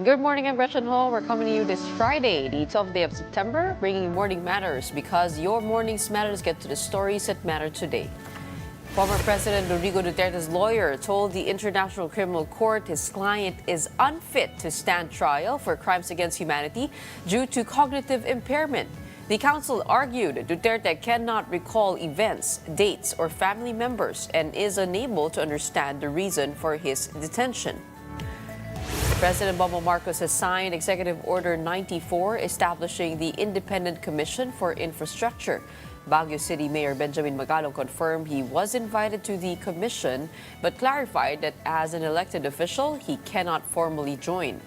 Good morning, I'm Gretchen Hall. We're coming to you this Friday, the 12th day of September, bringing Morning Matters because your morning's matters get to the stories that matter today. Former President Rodrigo Duterte's lawyer told the International Criminal Court his client is unfit to stand trial for crimes against humanity due to cognitive impairment. The counsel argued Duterte cannot recall events, dates, or family members and is unable to understand the reason for his detention. President Bongbong Marcos has signed Executive Order 94 establishing the Independent Commission for Infrastructure. Baguio City Mayor Benjamin Magalong confirmed he was invited to the commission but clarified that as an elected official, he cannot formally join.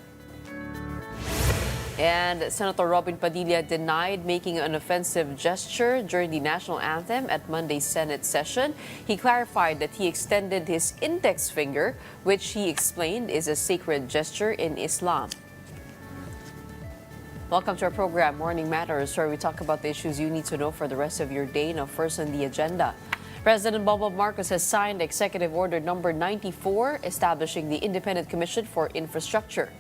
And Senator Robin Padilla denied making an offensive gesture during the national anthem at Monday's Senate session. He clarified that he extended his index finger, which he explained is a sacred gesture in Islam. Welcome to our program, Morning Matters, where we talk about the issues you need to know for the rest of your day. Now, first on the agenda. President Bongbong Marcos has signed Executive Order number 94, establishing the Independent Commission for Infrastructure.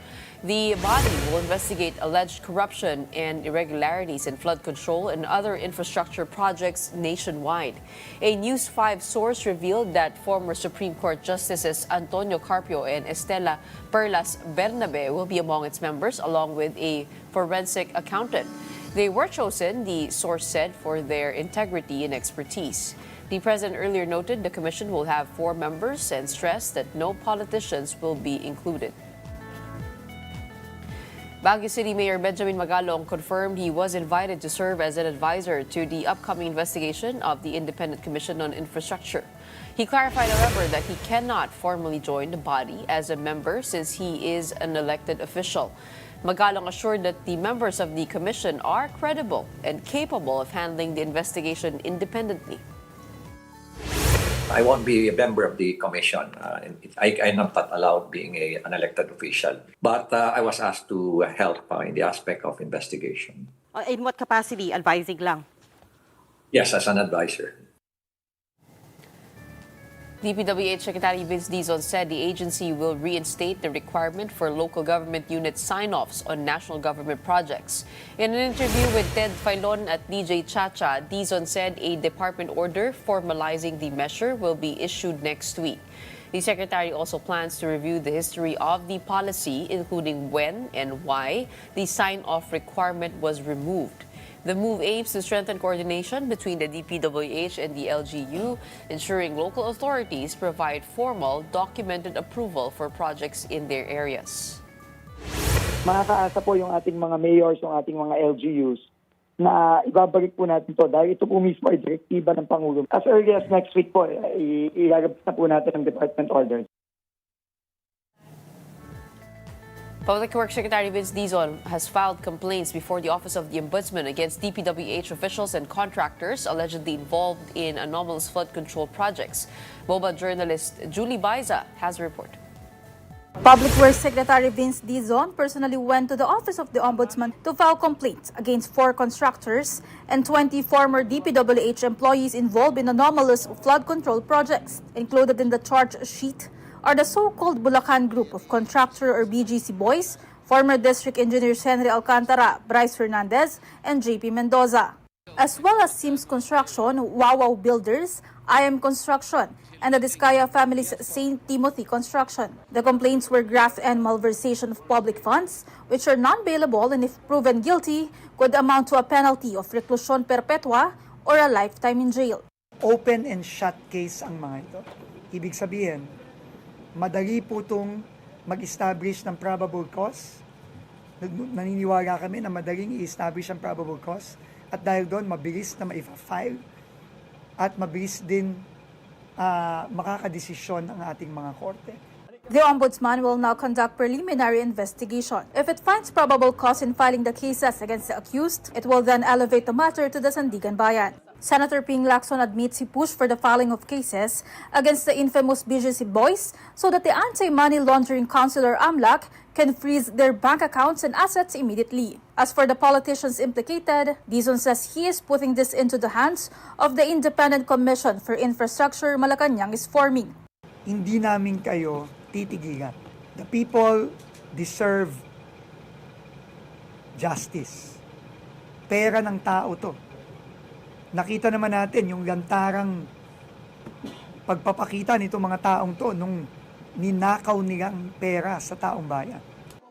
The body will investigate alleged corruption and irregularities in flood control and other infrastructure projects nationwide. A News 5 source revealed that former Supreme Court Justices Antonio Carpio and Estela Perlas Bernabe will be among its members, along with a forensic accountant. They were chosen, the source said, for their integrity and expertise. The president earlier noted the commission will have 4 members and stressed that no politicians will be included. Baguio City Mayor Benjamin Magalong confirmed he was invited to serve as an advisor to the upcoming investigation of the Independent Commission on Infrastructure. He clarified, however, that he cannot formally join the body as a member since he is an elected official. Magalong assured that the members of the commission are credible and capable of handling the investigation independently. I won't be a member of the commission. I'm not allowed being an elected official. But I was asked to help in the aspect of investigation. In what capacity? Advising lang? Yes, as an advisor. DPWH Secretary Vince Dizon said the agency will reinstate the requirement for local government unit sign-offs on national government projects. In an interview with Ted Filon at DJ Chacha, Dizon said a department order formalizing the measure will be issued next week. The secretary also plans to review the history of the policy, including when and why the sign-off requirement was removed. The move aims to strengthen coordination between the DPWH and the LGU, ensuring local authorities provide formal, documented approval for projects in their areas. Makakaasa po yung ating mga mayors, yung ating mga LGUs na ibabalik po natin to dahil ito po mismo ay direktiba ng Pangulo. As early as next week po, ilalabas na po natin ang department orders. Public Works Secretary Vince Dizon has filed complaints before the Office of the Ombudsman against DPWH officials and contractors allegedly involved in anomalous flood control projects. MOBA journalist Julie Baiza has a report. Public Works Secretary Vince Dizon personally went to the Office of the Ombudsman to file complaints against 4 contractors and 20 former DPWH employees involved in anomalous flood control projects. Included in the charge sheet are the so-called Bulacan Group of Contractor or BGC Boys, former District Engineers Henry Alcantara, Bryce Fernandez, and JP Mendoza, as well as Sims Construction, Wawaw Builders, IM Construction, and the Discaya family's St. Timothy Construction. The complaints were graft and malversation of public funds, which are non-bailable and if proven guilty, could amount to a penalty of reclusion perpetua or a lifetime in jail. Open and shut case ang mga ito. Ibig sabihin, madali po itong mag-establish ng probable cause. Naniniwala kami na madaling i-establish ang probable cause. At dahil doon, mabilis na ma-file at mabilis din makakadesisyon ang ating mga korte. The Ombudsman will now conduct preliminary investigation. If it finds probable cause in filing the cases against the accused, it will then elevate the matter to the Sandigan Bayan. Senator Ping Lacson admits he pushed for the filing of cases against the infamous BGC Boys so that the Anti-Money Laundering Councilor AMLAC can freeze their bank accounts and assets immediately. As for the politicians implicated, Dizon says he is putting this into the hands of the Independent Commission for Infrastructure Malacanang is forming. Hindi namin kayo titigilan. The people deserve justice. Pera ng tao to. Nakita naman natin yung lantarang pagpapakita nitong mga taong to nung ninakaw nilang pera sa taong bayan.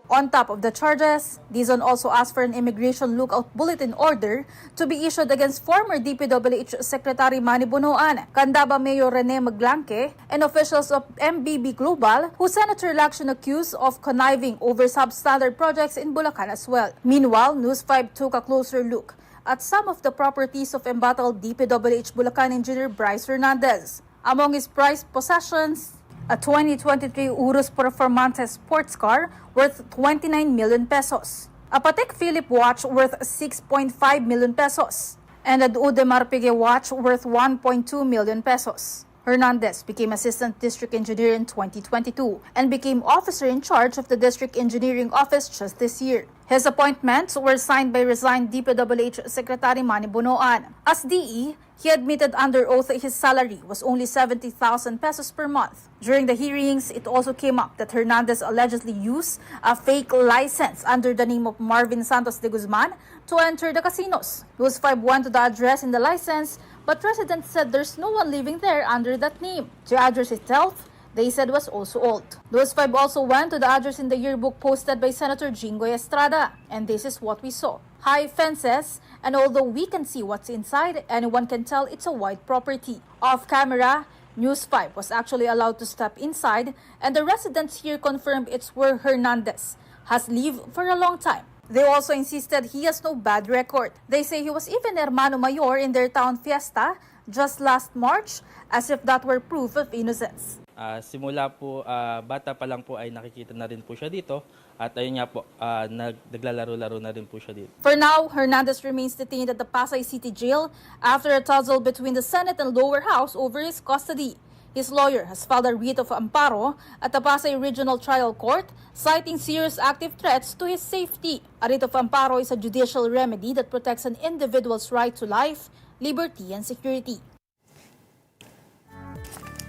On top of the charges, Dizon also asked for an immigration lookout bulletin order to be issued against former DPWH Secretary Manny Bonoan, Candaba Mayor Rene Maglanque, and officials of MBB Global who Senator Lacson accused of conniving over substandard projects in Bulacan as well. Meanwhile, News 5 took a closer look at some of the properties of embattled DPWH Bulacan engineer Bryce Hernandez. Among his prized possessions, a 2023 Urus Performante sports car worth 29 million pesos, a Patek Philippe watch worth 6.5 million pesos, and a Audemars Piguet watch worth 1.2 million pesos. Hernandez became Assistant District Engineer in 2022 and became officer in charge of the District Engineering Office just this year. His appointments were signed by resigned DPWH Secretary Manny Bonoan. As DE, he admitted under oath his salary was only 70,000 pesos per month. During the hearings, it also came up that Hernandez allegedly used a fake license under the name of Marvin Santos de Guzman to enter the casinos. News 5 went to the address in the license, but residents said there's no one living there under that name. The address itself, they said, was also old. News 5 also went to the address in the yearbook posted by Senator Jingoy Estrada, and this is what we saw. High fences, and although we can see what's inside, anyone can tell it's a white property. Off camera, News 5 was actually allowed to step inside, and the residents here confirmed it's where Hernandez has lived for a long time. They also insisted he has no bad record. They say he was even Hermano Mayor in their town fiesta just last March, as if that were proof of innocence. Simula po, bata pa lang po ay nakikita na rin po siya dito. At ayun nga po, naglalaro-laro na rin po siya dito. For now, Hernandez remains detained at the Pasay City Jail after a tussle between the Senate and lower house over his custody. His lawyer has filed a writ of amparo at the Pasay Regional Trial Court, citing serious active threats to his safety. A writ of amparo is a judicial remedy that protects an individual's right to life, liberty, and security.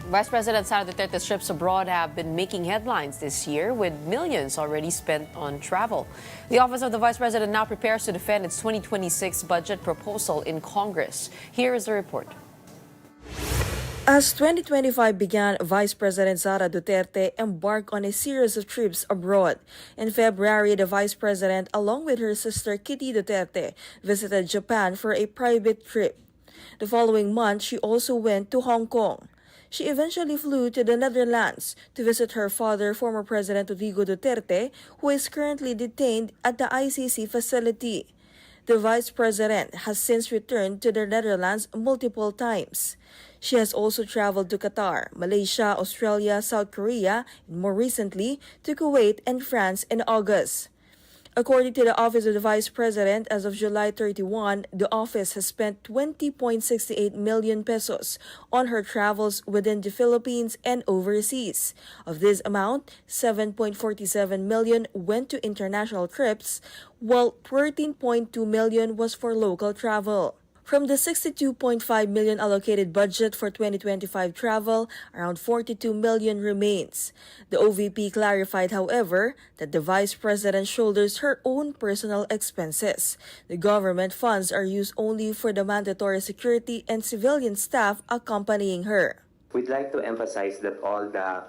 Vice President Sara Duterte's trips abroad have been making headlines this year, with millions already spent on travel. The Office of the Vice President now prepares to defend its 2026 budget proposal in Congress. Here is the report. As 2025 began, Vice President Sara Duterte embarked on a series of trips abroad. In February, the Vice President, along with her sister Kitty Duterte, visited Japan for a private trip. The following month, she also went to Hong Kong. She eventually flew to the Netherlands to visit her father, former President Rodrigo Duterte, who is currently detained at the ICC facility. The Vice President has since returned to the Netherlands multiple times. She has also traveled to Qatar, Malaysia, Australia, South Korea, and more recently to Kuwait and France in August. According to the Office of the Vice President, as of July 31, the office has spent 20.68 million pesos on her travels within the Philippines and overseas. Of this amount, 7.47 million went to international trips, while 13.2 million was for local travel. From the 62.5 million allocated budget for 2025 travel, around 42 million remains. The OVP clarified, however, that the Vice President shoulders her own personal expenses. The government funds are used only for the mandatory security and civilian staff accompanying her. We'd like to emphasize that all the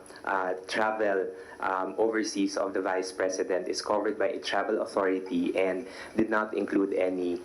travel overseas of the Vice President is covered by a travel authority and did not include any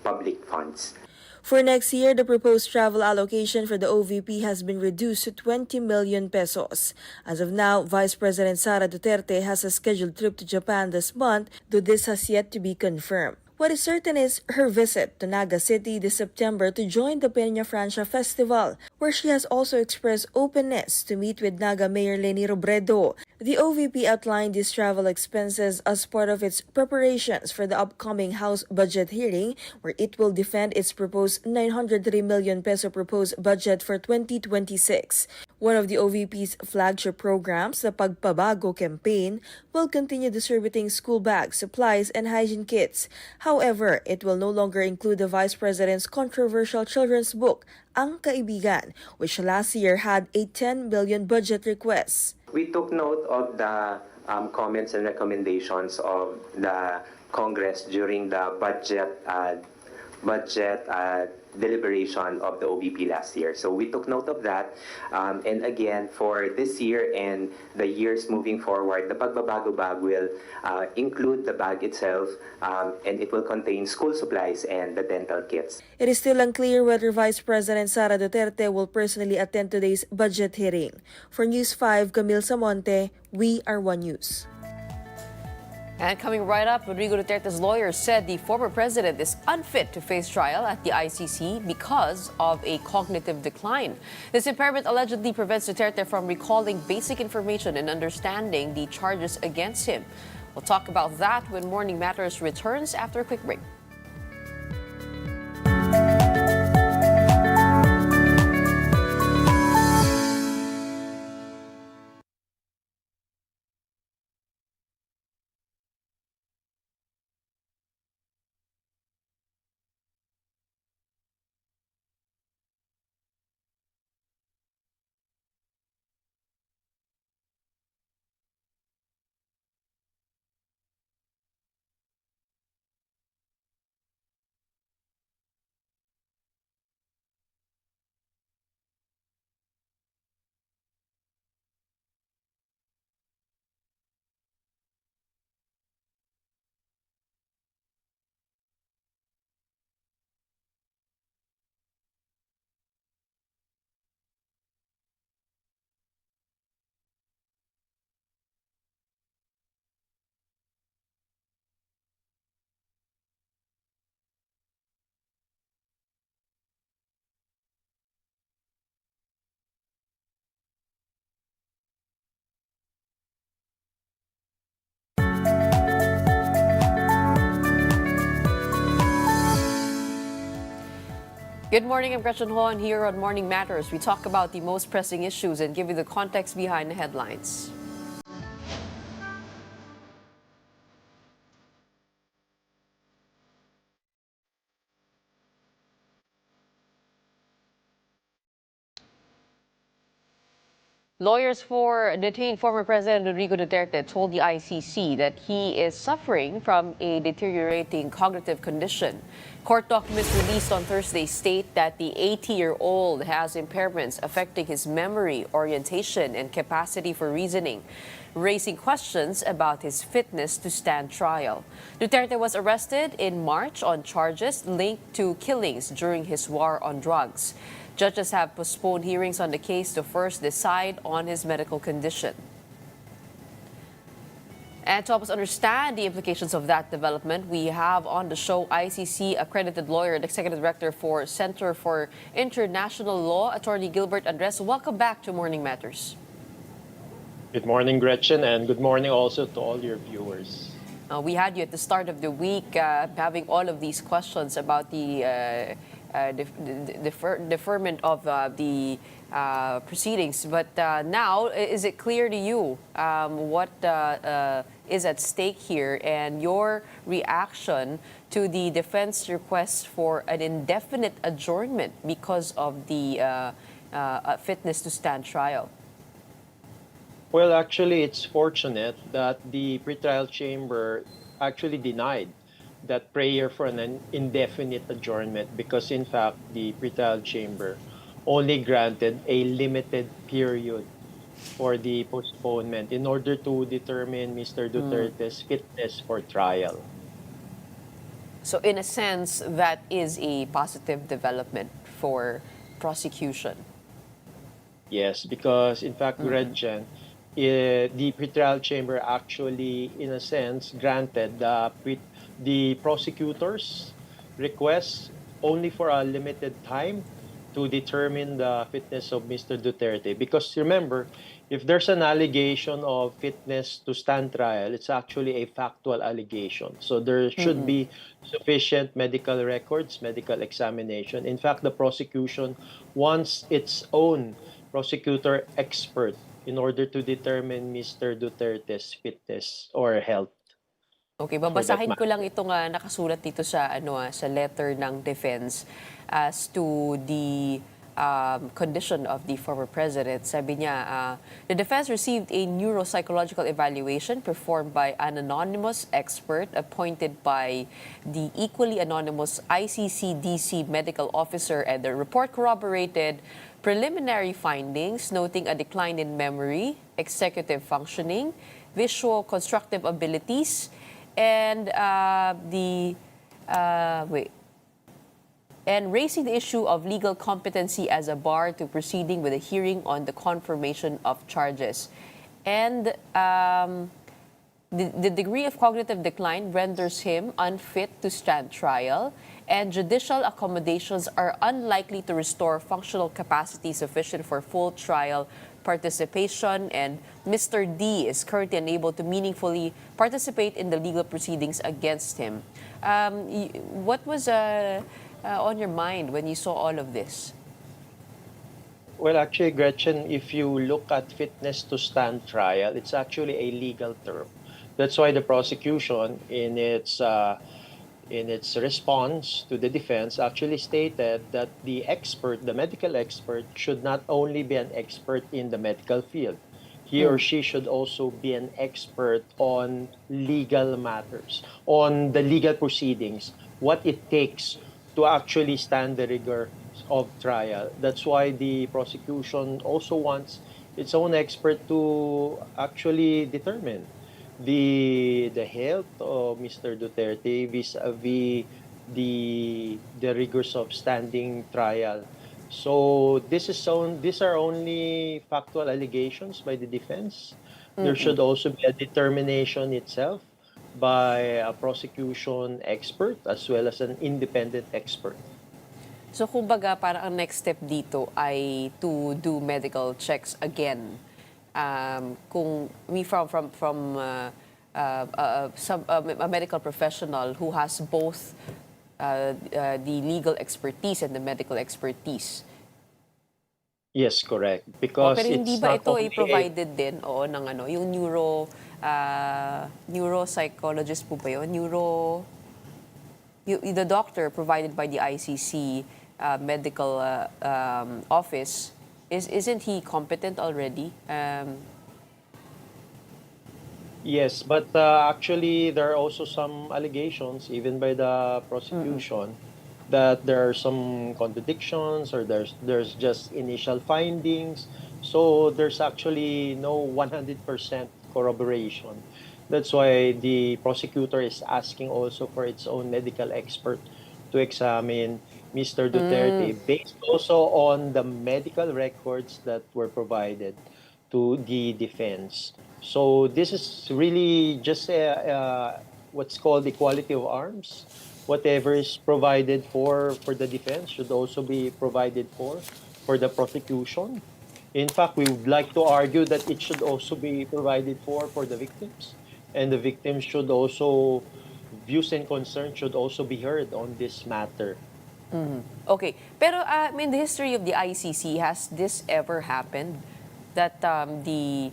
public funds. For next year, the proposed travel allocation for the OVP has been reduced to 20 million pesos. As of now, Vice President Sara Duterte has a scheduled trip to Japan this month, though this has yet to be confirmed. What is certain is her visit to Naga City this September to join the Peña Francia Festival, where she has also expressed openness to meet with Naga Mayor Leni Robredo. The OVP outlined these travel expenses as part of its preparations for the upcoming House budget hearing, where it will defend its proposed 903 million peso proposed budget for 2026. One of the OVP's flagship programs, the Pagpabago campaign, will continue distributing school bags, supplies, and hygiene kits. However, it will no longer include the Vice President's controversial children's book, Ang Kaibigan, which last year had a 10 billion budget request. We took note of the comments and recommendations of the Congress during the budget deliberation of the OBP last year. So we took note of that. And again, for this year and the years moving forward, the pagbabago bag will include the bag itself, and it will contain school supplies and the dental kits. It is still unclear whether Vice President Sara Duterte will personally attend today's budget hearing. For News 5, Camille Samonte, We Are One News. And coming right up, Rodrigo Duterte's lawyers said the former president is unfit to face trial at the ICC because of a cognitive decline. This impairment allegedly prevents Duterte from recalling basic information and understanding the charges against him. We'll talk about that when Morning Matters returns after a quick break. Good morning, I'm Gretchen Ho, and here on Morning Matters, we talk about the most pressing issues and give you the context behind the headlines. Lawyers for detained former President Rodrigo Duterte told the ICC that he is suffering from a deteriorating cognitive condition. Court documents released on Thursday state that the 80-year-old has impairments affecting his memory, orientation, and capacity for reasoning, raising questions about his fitness to stand trial. Duterte was arrested in March on charges linked to killings during his war on drugs. Judges have postponed hearings on the case to first decide on his medical condition. And to help us understand the implications of that development, we have on the show ICC accredited lawyer and executive director for Center for International Law, Attorney Gilbert Andres. Welcome back to Morning Matters. Good morning, Gretchen, and good morning also to all your viewers. We had you at the start of the week having all of these questions about the deferment of the proceedings. But now, is it clear to you what is at stake here and your reaction to the defense request for an indefinite adjournment because of the fitness to stand trial? Well, actually, it's fortunate that the pretrial chamber actually denied that prayer for an indefinite adjournment because, in fact, the pretrial chamber only granted a limited period for the postponement in order to determine Mr. Duterte's fitness for trial. So in a sense, that is a positive development for prosecution. Yes, because, in fact, Gretchen, the pretrial chamber actually, in a sense, granted the prosecutor's request only for a limited time to determine the fitness of Mr. Duterte. Because remember, if there's an allegation of fitness to stand trial, it's actually a factual allegation. So there should be sufficient medical records, medical examination. In fact, the prosecution wants its own prosecutor expert in order to determine Mr. Duterte's fitness or health. Okay, babasahin ko lang itong nakasulat dito sa sa letter ng defense as to the condition of the former president. Sabi niya, the defense received a neuropsychological evaluation performed by an anonymous expert appointed by the equally anonymous ICC-DC medical officer, and the report corroborated preliminary findings, noting a decline in memory, executive functioning, visual constructive abilities, and and raising the issue of legal competency as a bar to proceeding with a hearing on the confirmation of charges. And the degree of cognitive decline renders him unfit to stand trial, and judicial accommodations are unlikely to restore functional capacity sufficient for full trial participation, and Mr. D is currently unable to meaningfully participate in the legal proceedings against him. What was on your mind when you saw all of this? Well, actually, Gretchen, if you look at fitness to stand trial, it's actually a legal term. That's why the prosecution, in its response to the defense, actually stated that the expert, the medical expert, should not only be an expert in the medical field. He or she should also be an expert on legal matters, on the legal proceedings, what it takes to actually stand the rigor of trial. That's why the prosecution also wants its own expert to actually determine the health of Mr. Duterte vis-a-vis the rigors of standing trial. So these are only factual allegations by the defense. There should also be a determination itself by a prosecution expert as well as an independent expert. So kumbaga parang ang next step dito ay to do medical checks again. Kung from a medical professional who has both the legal expertise and the medical expertise. Yes, correct. Because Pero hindi it's ba not ito only ay provided din ng yung neuropsychologist po ba yun? The doctor provided by the ICC medical office, isn't he competent already? Yes, but actually there are also some allegations, even by the prosecution, that there are some contradictions or there's just initial findings. So there's actually no 100% corroboration. That's why the prosecutor is asking also for its own medical expert to examine Mr. Duterte based also on the medical records that were provided to the defense. So this is really just what's called equality of arms. Whatever is provided for the defense should also be provided for the prosecution. In fact, we would like to argue that it should also be provided for the victims. And the victims should also, views and concerns should also be heard on this matter. Okay. Pero in the history of the ICC, has this ever happened? That the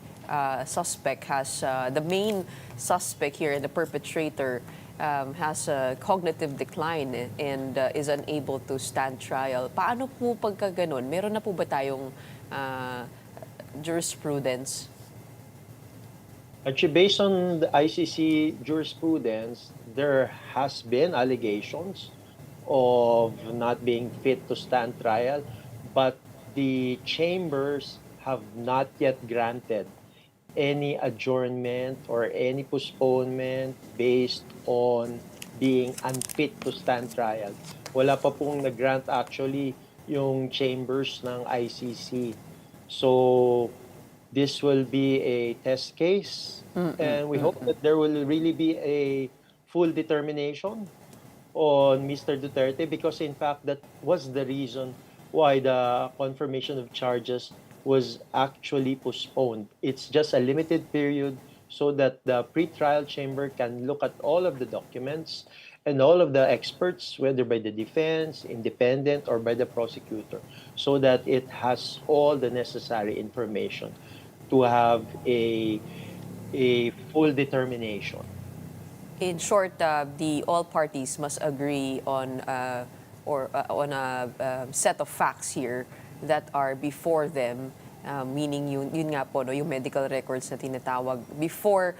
suspect has, the main suspect here, the perpetrator, has a cognitive decline and is unable to stand trial. Paano po pagka ganun? Meron na po ba tayong jurisprudence? Actually, based on the ICC jurisprudence, there has been allegations of not being fit to stand trial, but the chambers have not yet granted any adjournment or any postponement based on being unfit to stand trial. Wala pa pong nag-grant actually yung chambers ng ICC. So this will be a test case, and we hope that there will really be a full determination on Mr. Duterte, because in fact that was the reason why the confirmation of charges was actually postponed. It's just a limited period so that the pre-trial chamber can look at all of the documents and all of the experts, whether by the defense, independent, or by the prosecutor, so that it has all the necessary information to have a full determination. In short, all parties must agree on on a set of facts here that are before them, meaning yun nga po, no, yung medical records na tinatawag, before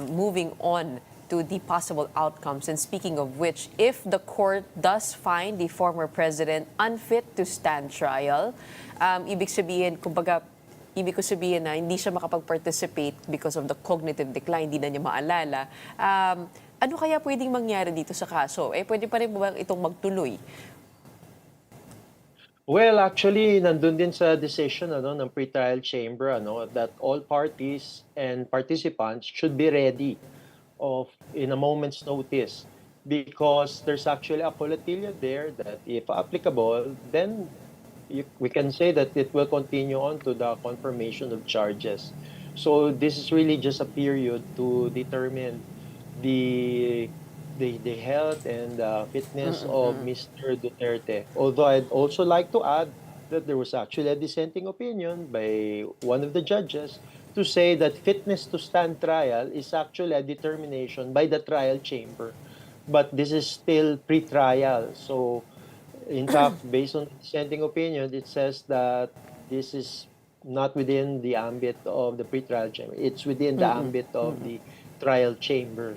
moving on to the possible outcomes. And speaking of which, if the court does find the former president unfit to stand trial, ibig ko sabihin na hindi siya makapag-participate because of the cognitive decline, hindi na niya maalala. Ano kaya pwedeng mangyari dito sa kaso? Pwede pa rin ba itong magtuloy? Well, actually, nandun din sa decision ng pre-trial chamber that all parties and participants should be ready in a moment's notice, because there's actually a collateral there that, if applicable, then we can say that it will continue on to the confirmation of charges. So this is really just a period to determine the health and fitness of Mr. Duterte. Although I'd also like to add that there was actually a dissenting opinion by one of the judges to say that fitness to stand trial is actually a determination by the trial chamber. But this is still pre-trial. So, in fact, based on the dissenting opinion, it says that this is not within the ambit of the pre-trial chamber. It's within the ambit of the trial chamber.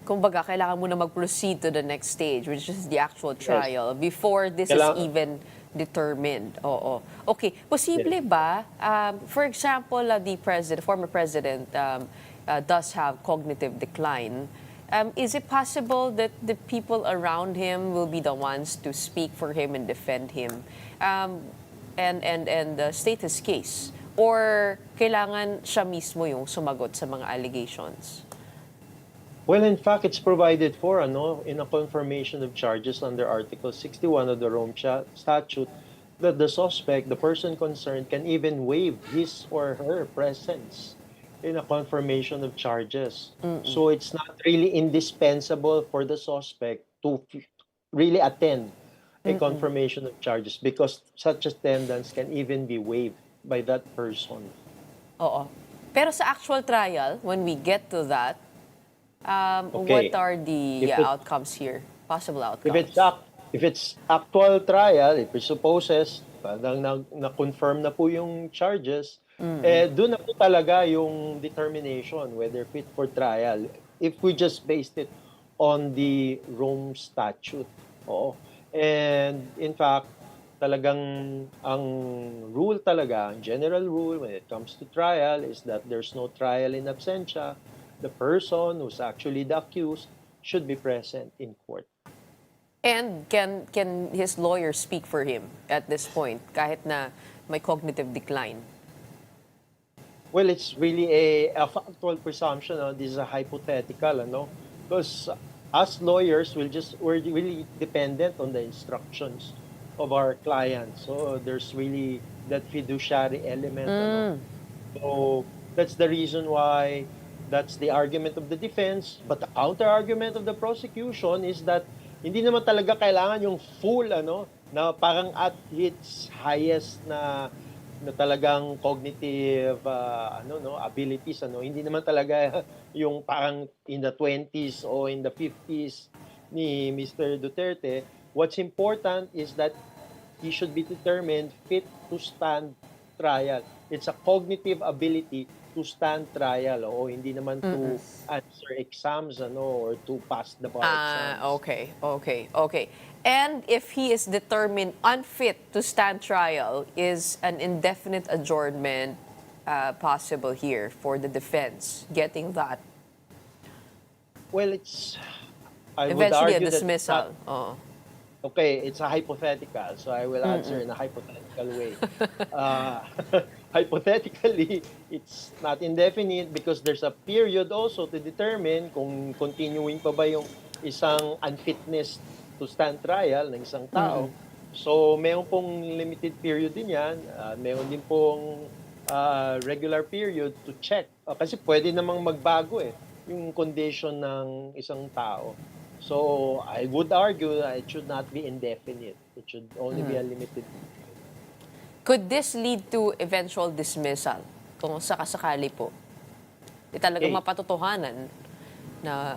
Kumbaga, kailangan mo na mag-proceed to the next stage, which is the actual trial, before this is even determined. Oo. Okay. Posible ba, for example, the former president does have cognitive decline. Is it possible that the people around him will be the ones to speak for him and defend him and state his case? Or kailangan siya mismo yung sumagot sa mga allegations? Well, in fact, it's provided for in a confirmation of charges under Article 61 of the Rome Statute, that the suspect, the person concerned, can even waive his or her presence in a confirmation of charges. So it's not really indispensable for the suspect to really attend a confirmation of charges, because such attendance can even be waived by that person. Oo. Pero sa actual trial, when we get to that, what are the outcomes here? Possible outcomes? If it's actual trial, it presupposes na-confirm na po yung charges, doon na po talaga yung determination whether fit for trial. If we just based it on the Rome Statute. Oo. And in fact, talagang ang rule talaga, ang general rule when it comes to trial is that there's no trial in absentia. The person who's actually the accused should be present in court. And can his lawyer speak for him at this point, kahit na may cognitive decline? Well, it's really a factual presumption. This is a hypothetical, because us lawyers we're really dependent on the instructions of our clients. So there's really that fiduciary element. So that's the reason why that's the argument of the defense. But the counter-argument of the prosecution is that hindi naman talaga kailangan yung full, na parang at its highest na talagang cognitive abilities, hindi naman talaga yung parang in the 20s or in the 50s ni Mr. Duterte. What's important is that he should be determined fit to stand trial. It's a cognitive ability to stand trial, o hindi naman to answer exams or to pass the bar exams. Okay. And if he is determined unfit to stand trial, is an indefinite adjournment possible here for the defense getting that? Well, I would Eventually argue a dismissal. Okay, it's a hypothetical, so I will answer in a hypothetical way. Hypothetically, it's not indefinite because there's a period also to determine kung continuing pa ba yung isang unfitness to stand trial ng isang tao. So, mayroon pong limited period din yan. Mayroon din pong regular period to check. Kasi pwede namang magbago yung condition ng isang tao. So, I would argue that it should not be indefinite. It should only be a limited period. Could this lead to eventual dismissal kung sakasakali po? Di talagang mapatotohanan na,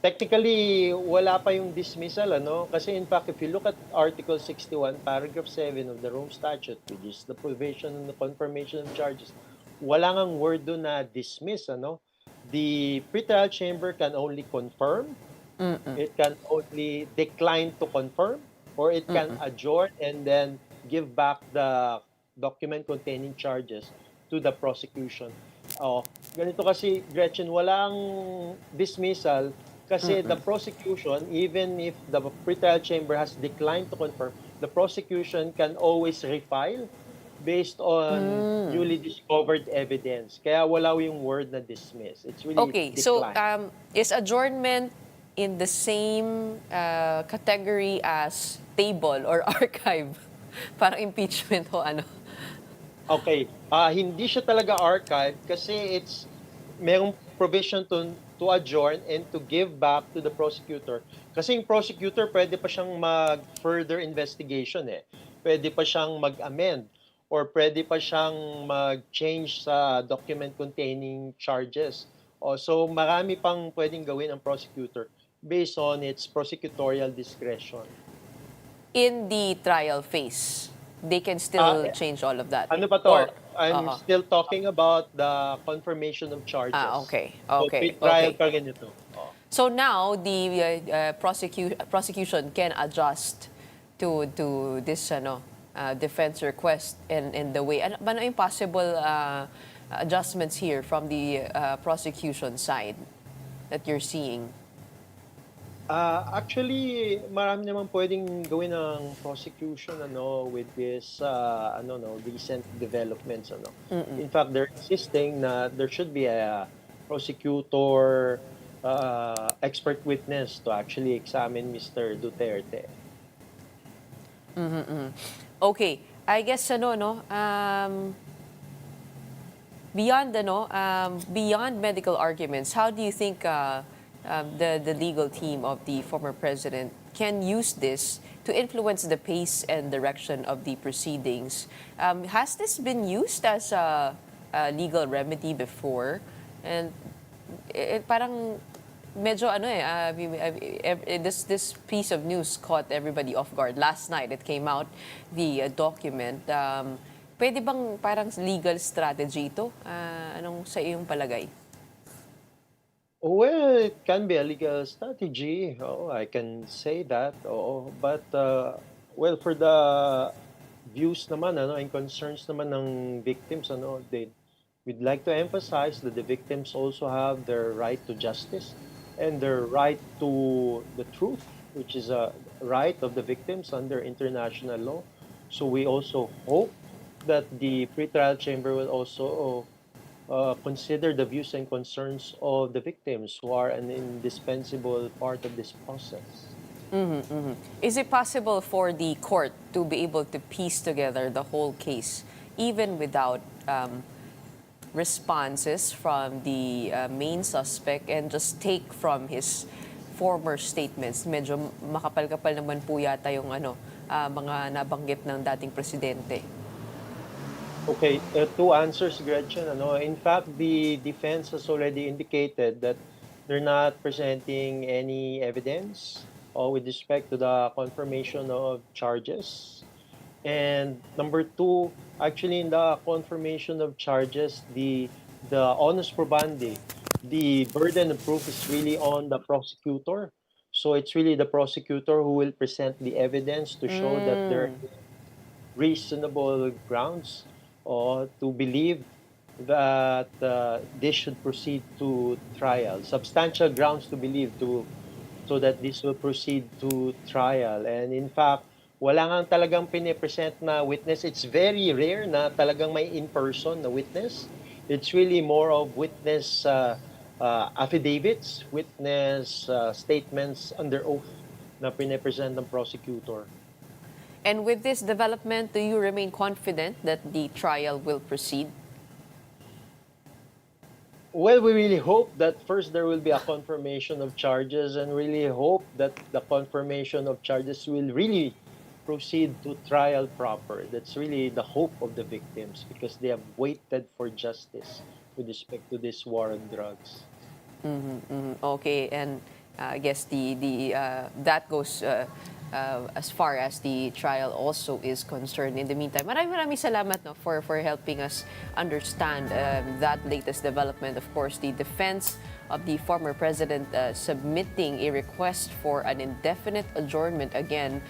technically, wala pa yung dismissal, ano? Kasi in fact, if you look at Article 61, Paragraph 7 of the Rome Statute, which is the provision and the confirmation of charges, wala ngang word doon na dismiss, ano? The pretrial chamber can only confirm, it can only decline to confirm, or it can adjourn and then give back the document containing charges to the prosecution. Oh, ganito kasi, Gretchen, walang dismissal kasi the prosecution, even if the pretrial chamber has declined to confirm, the prosecution can always refile based on newly discovered evidence. Kaya wala yung word na dismiss. It's really Okay, so decline. is adjournment in the same category as table or archive? Parang impeachment o ano? Okay. Hindi siya talaga archive kasi merong provision to adjourn and to give back to the prosecutor. Kasi yung prosecutor pwede pa siyang mag-further investigation eh. Pwede pa siyang mag-amend or pwede pa siyang mag-change sa document containing charges. So marami pang pwedeng gawin ang prosecutor based on its prosecutorial discretion. In the trial phase, they can still change all of that. Ano pa to? Or- I'm still talking about the confirmation of charges. Okay. So, Okay. trial Okay. pa ganito. So now the prosecution can adjust to this defense request in the way. Ano yung possible adjustments here from the prosecution side that you're seeing? Actually, marami naman pwedeng gawin ng prosecution with this recent developments In fact, they're insisting na there should be a prosecutor expert witness to actually examine Mr. Duterte. Okay, I guess beyond medical arguments, how do you think the legal team of the former president can use this to influence the pace and direction of the proceedings? Has this been used as a legal remedy before? And parang medyo this piece of news caught everybody off guard. Last night it came out, the document. Pwede bang parang legal strategy ito? Anong sa iyong palagay? Well, it can be a legal strategy. I can say that. But well, for the views naman and concerns naman ng victims we'd like to emphasize that the victims also have their right to justice and their right to the truth, which is a right of the victims under international law. So we also hope that the pretrial chamber will also consider the views and concerns of the victims who are an indispensable part of this process. Is it possible for the court to be able to piece together the whole case, even without responses from the main suspect and just take from his former statements? Medyo makapal-kapal naman po yata yung mga nabanggit ng dating presidente. Okay, two answers, Gretchen. In fact, the defense has already indicated that they're not presenting any evidence with respect to the confirmation of charges. And number two, actually in the confirmation of charges, the onus probandi, the burden of proof is really on the prosecutor. So it's really the prosecutor who will present the evidence to show that there are reasonable grounds to believe that this should proceed to trial. Substantial grounds to believe so that this will proceed to trial. And in fact, wala nga talagang pinipresent na witness. It's very rare na talagang may in-person na witness. It's really more of witness affidavits, witness statements under oath na pinipresent ng prosecutor. And with this development, do you remain confident that the trial will proceed? Well, we really hope that first there will be a confirmation of charges and really hope that the confirmation of charges will really proceed to trial proper. That's really the hope of the victims because they have waited for justice with respect to this war on drugs. Okay, and I guess that goes as far as the trial also is concerned. In the meantime, maraming salamat no, for helping us understand that latest development. Of course, the defense of the former president submitting a request for an indefinite adjournment again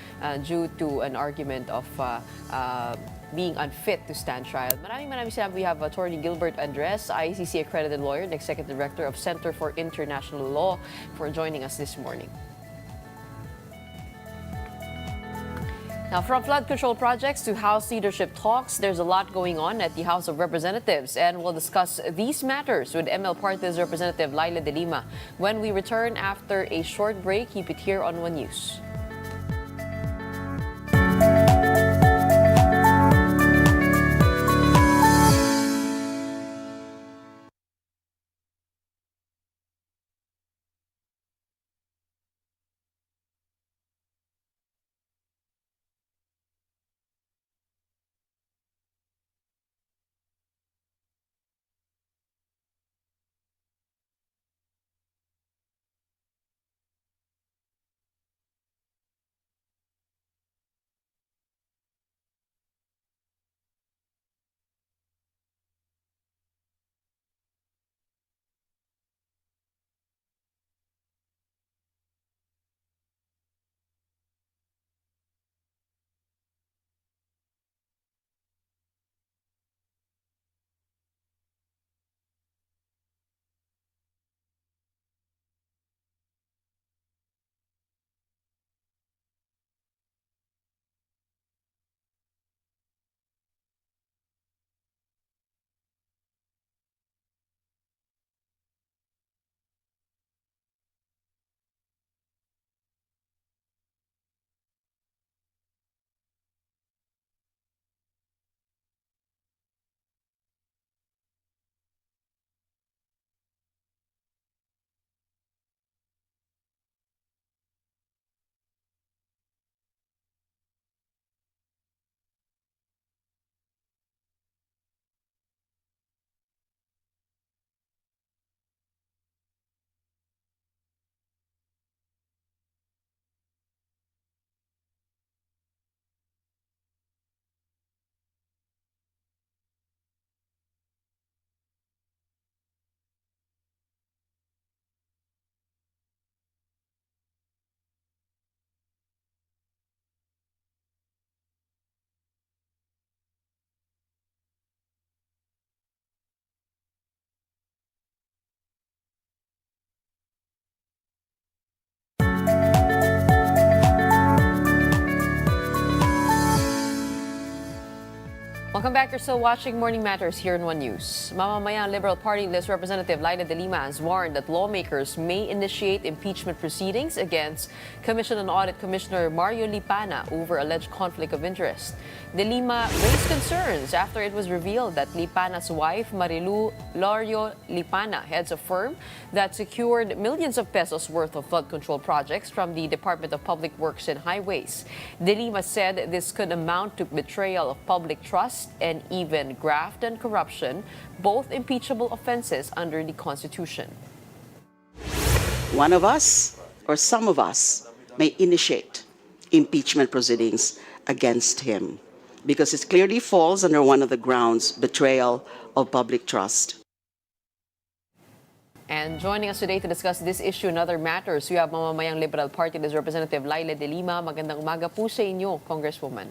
due to an argument of being unfit to stand trial. Maraming salamat. We have Attorney Gilbert Andres, ICC accredited lawyer and Executive Director of Center for International Law, for joining us this morning. Now, from flood control projects to House leadership talks, there's a lot going on at the House of Representatives, and we'll discuss these matters with ML Party's Representative Laila De Lima when we return after a short break. Keep it here on One News. Welcome back. You're still watching Morning Matters here in One News. Mamamayang Liberal Party list Representative Laila De Lima has warned that lawmakers may initiate impeachment proceedings against Commission on Audit Commissioner Mario Lipana over alleged conflict of interest. De Lima raised concerns after it was revealed that Lipana's wife, Marilu Lorio Lipana, heads a firm that secured millions of pesos worth of flood control projects from the Department of Public Works and Highways. De Lima said this could amount to betrayal of public trust and even graft and corruption, both impeachable offenses under the Constitution. One of us or some of us may initiate impeachment proceedings against him because it clearly falls under one of the grounds, betrayal of public trust. And joining us today to discuss this issue and other matters, we have Mamamayang Liberal Party List Representative Laila De Lima. Magandang umaga po sa inyo, Congresswoman.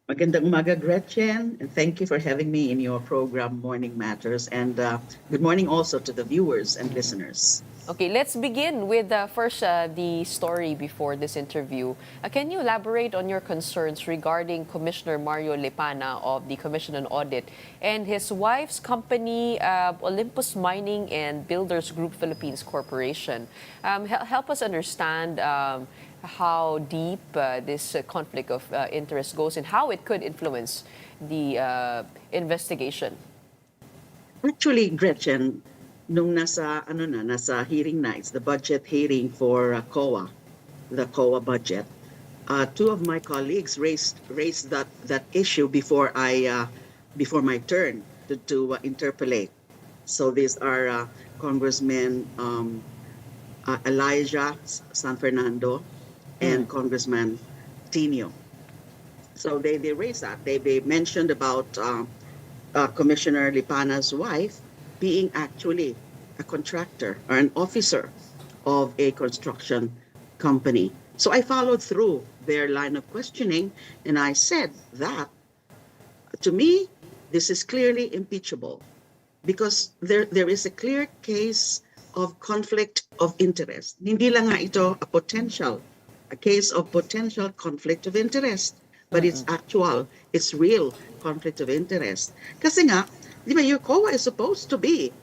Magandang umaga, Gretchen, and thank you for having me in your program, Morning Matters. And good morning also to the viewers and listeners. Okay, let's begin with first the story before this interview. Can you elaborate on your concerns regarding Commissioner Mario Lipana of the Commission on Audit and his wife's company, Olympus Mining and Builders Group Philippines Corporation? Help us understand how deep this conflict of interest goes and how it could influence the investigation. Actually, Gretchen, nung nasa hearing nights, the budget hearing for COA, the COA budget, two of my colleagues raised that issue before my turn to interpellate. So these are Congressmen Elijah San Fernando and Congressman Tino. So they raised that. They mentioned about Commissioner Lipana's wife being actually a contractor or an officer of a construction company. So I followed through their line of questioning and I said that, to me, this is clearly impeachable because there is a clear case of conflict of interest. Hindi lang nga ito a case of potential conflict of interest, but it's actual, it's real conflict of interest. Kasi nga, di ba, your COA is supposed to be,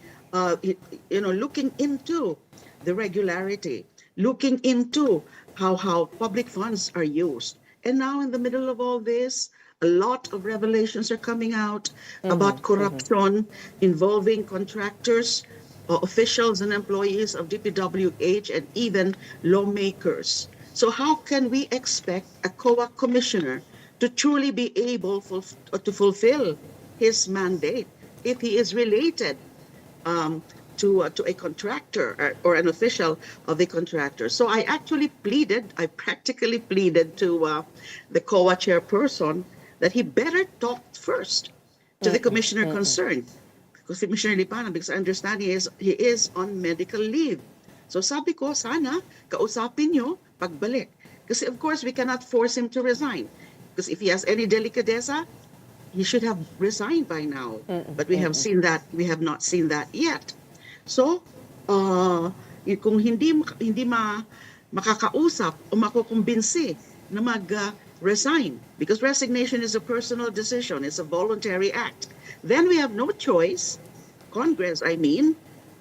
looking into the regularity, looking into how public funds are used. And now in the middle of all this, a lot of revelations are coming out about corruption involving contractors, officials and employees of DPWH, and even lawmakers. So how can we expect a COA commissioner to truly be able to fulfill his mandate if he is related to a contractor or an official of the contractor? So I practically pleaded to the COA chairperson that he better talk first to the commissioner concerned, because Commissioner Lipana, because I understand he is on medical leave. So sabi ko, sana kausapin nyo pagbalik. Because of course we cannot force him to resign. Because if he has any delicadeza, he should have resigned by now. But we have not seen that yet. So, kung hindi makakausap o makukumbinsi na mag-resign, because resignation is a personal decision, it's a voluntary act, then we have no choice, Congress,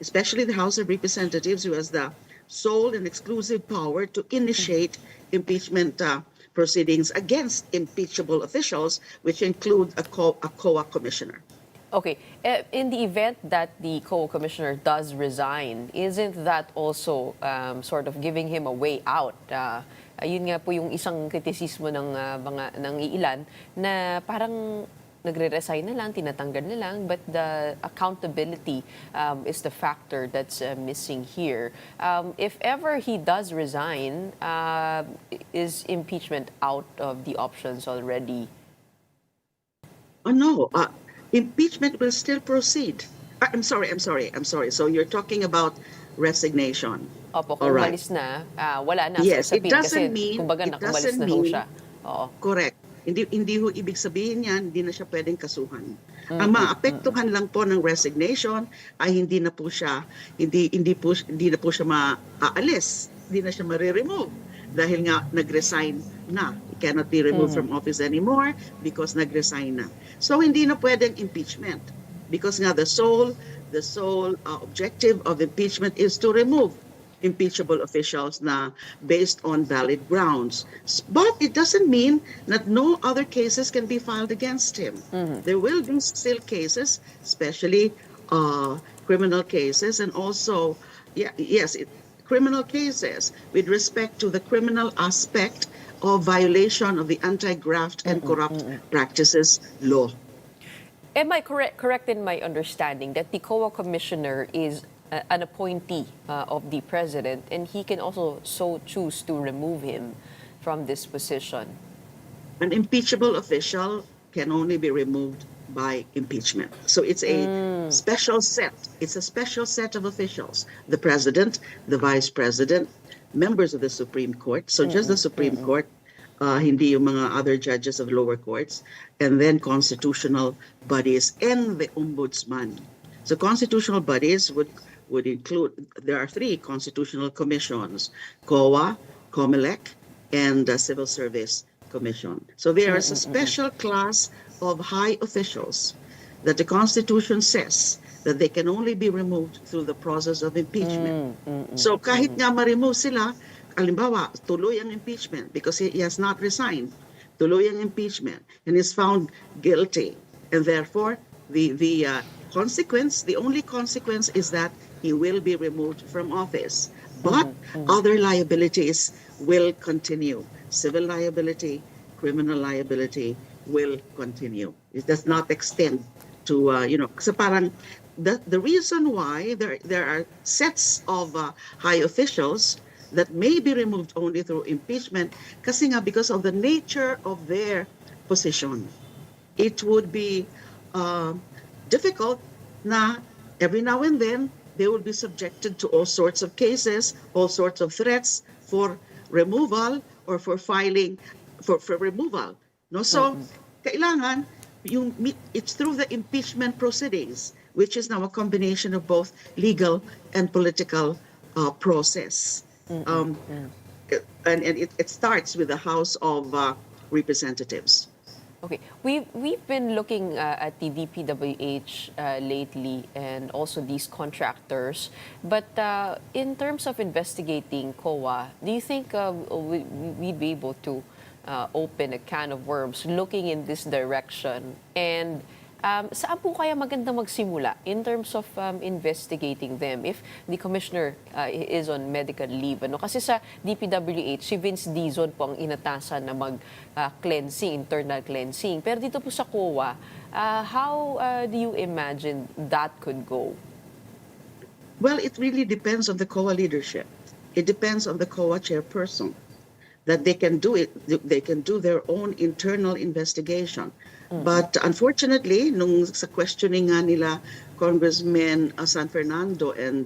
especially the House of Representatives, who has the sole and exclusive power to initiate impeachment proceedings against impeachable officials, which include a COA commissioner. Okay, in the event that the COA commissioner does resign, isn't that also sort of giving him a way out? Ayun nga po yung isang kritisismo ng iilan na parang nagre-resign na lang, tinatanggal na lang, but the accountability is the factor that's missing here. If ever he does resign, is impeachment out of the options already? Oh no, impeachment will still proceed. I'm sorry. So you're talking about resignation. Opo, kung umalis na, wala na. Yes, it kasi, doesn't mean, kumbaga, it na ho siya. Oo. Correct. Hindi ho ibig sabihin yan, hindi na siya pwedeng kasuhan. Ang maapektuhan lang po ng resignation ay hindi na po siya maaalis, hindi na siya ma-remove dahil nga nag-resign na. He cannot be removed from office anymore because nag-resign na. So hindi na pwedeng impeachment because nga the sole objective of impeachment is to remove impeachable officials na based on valid grounds. But it doesn't mean that no other cases can be filed against him. There will be still cases, especially criminal cases, and also, criminal cases with respect to the criminal aspect of violation of the Anti-Graft and Corrupt Practices Law. Am I correct in my understanding that the COA commissioner is an appointee of the president, and he can also so choose to remove him from this position? An impeachable official can only be removed by impeachment. So it's a special set. It's a special set of officials. The president, the vice president, members of the Supreme Court. So just the Supreme Court, hindi yung mga other judges of lower courts, and then constitutional bodies and the ombudsman. So constitutional bodies would include, there are 3 constitutional commissions, COA, COMELEC, and the Civil Service Commission. So there is a special class of high officials that the Constitution says that they can only be removed through the process of impeachment. So kahit nga ma-remove sila, halimbawa, tuloy ang impeachment because he has not resigned, tuloy ang impeachment, and is found guilty. And therefore, the only consequence is that he will be removed from office. But other liabilities will continue. Civil liability, criminal liability will continue. It does not extend to, kasi parang the reason why there are sets of high officials that may be removed only through impeachment kasi nga because of the nature of their position. It would be difficult na every now and then they will be subjected to all sorts of cases, all sorts of threats for removal or for filing for removal. No, so kailangan it's through the impeachment proceedings, which is now a combination of both legal and political process. And it starts with the House of Representatives. Okay, we've been looking at the DPWH lately and also these contractors. But in terms of investigating COA, do you think we'd be able to open a can of worms looking in this direction? And saan po kaya maganda magsimula in terms of investigating them if the commissioner is on medical leave? Ano? Kasi sa DPWH, si Vince Dizon po ang inatasan na mag-cleansing, internal cleansing. Pero dito po sa COA, how do you imagine that could go? Well, it really depends on the COA leadership. It depends on the COA chairperson that they can do it. They can do their own internal investigation. But unfortunately, nung sa questioning nga nila Congressmen San Fernando and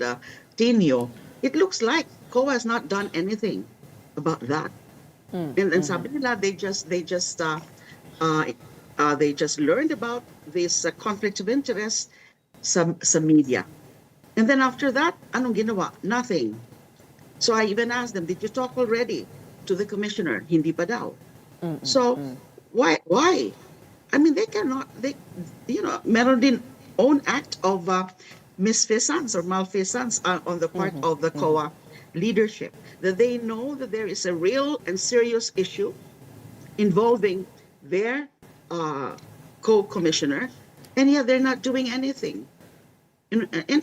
Tino, it looks like COA has not done anything about that. And sabi nila they just learned about this conflict of interest sa media. And then after that, anong ginawa? Nothing. So I even asked them, did you talk already to the commissioner? Hindi pa daw. So why? I mean, they cannot, meron din own act of misfeasance or malfeasance on the part of the COA leadership, that they know that there is a real and serious issue involving their co-commissioner, and yet they're not doing anything,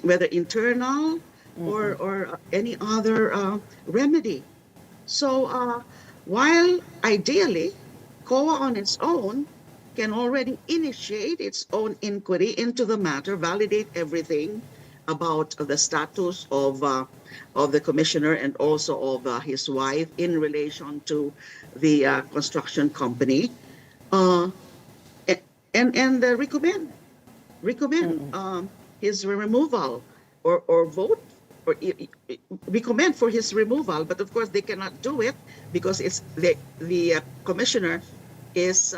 whether internal or any other remedy. So while ideally COA on its own can already initiate its own inquiry into the matter, validate everything about the status of the commissioner and also of his wife in relation to the construction company, and recommend his removal or vote or recommend for his removal. But of course, they cannot do it because it's the commissioner is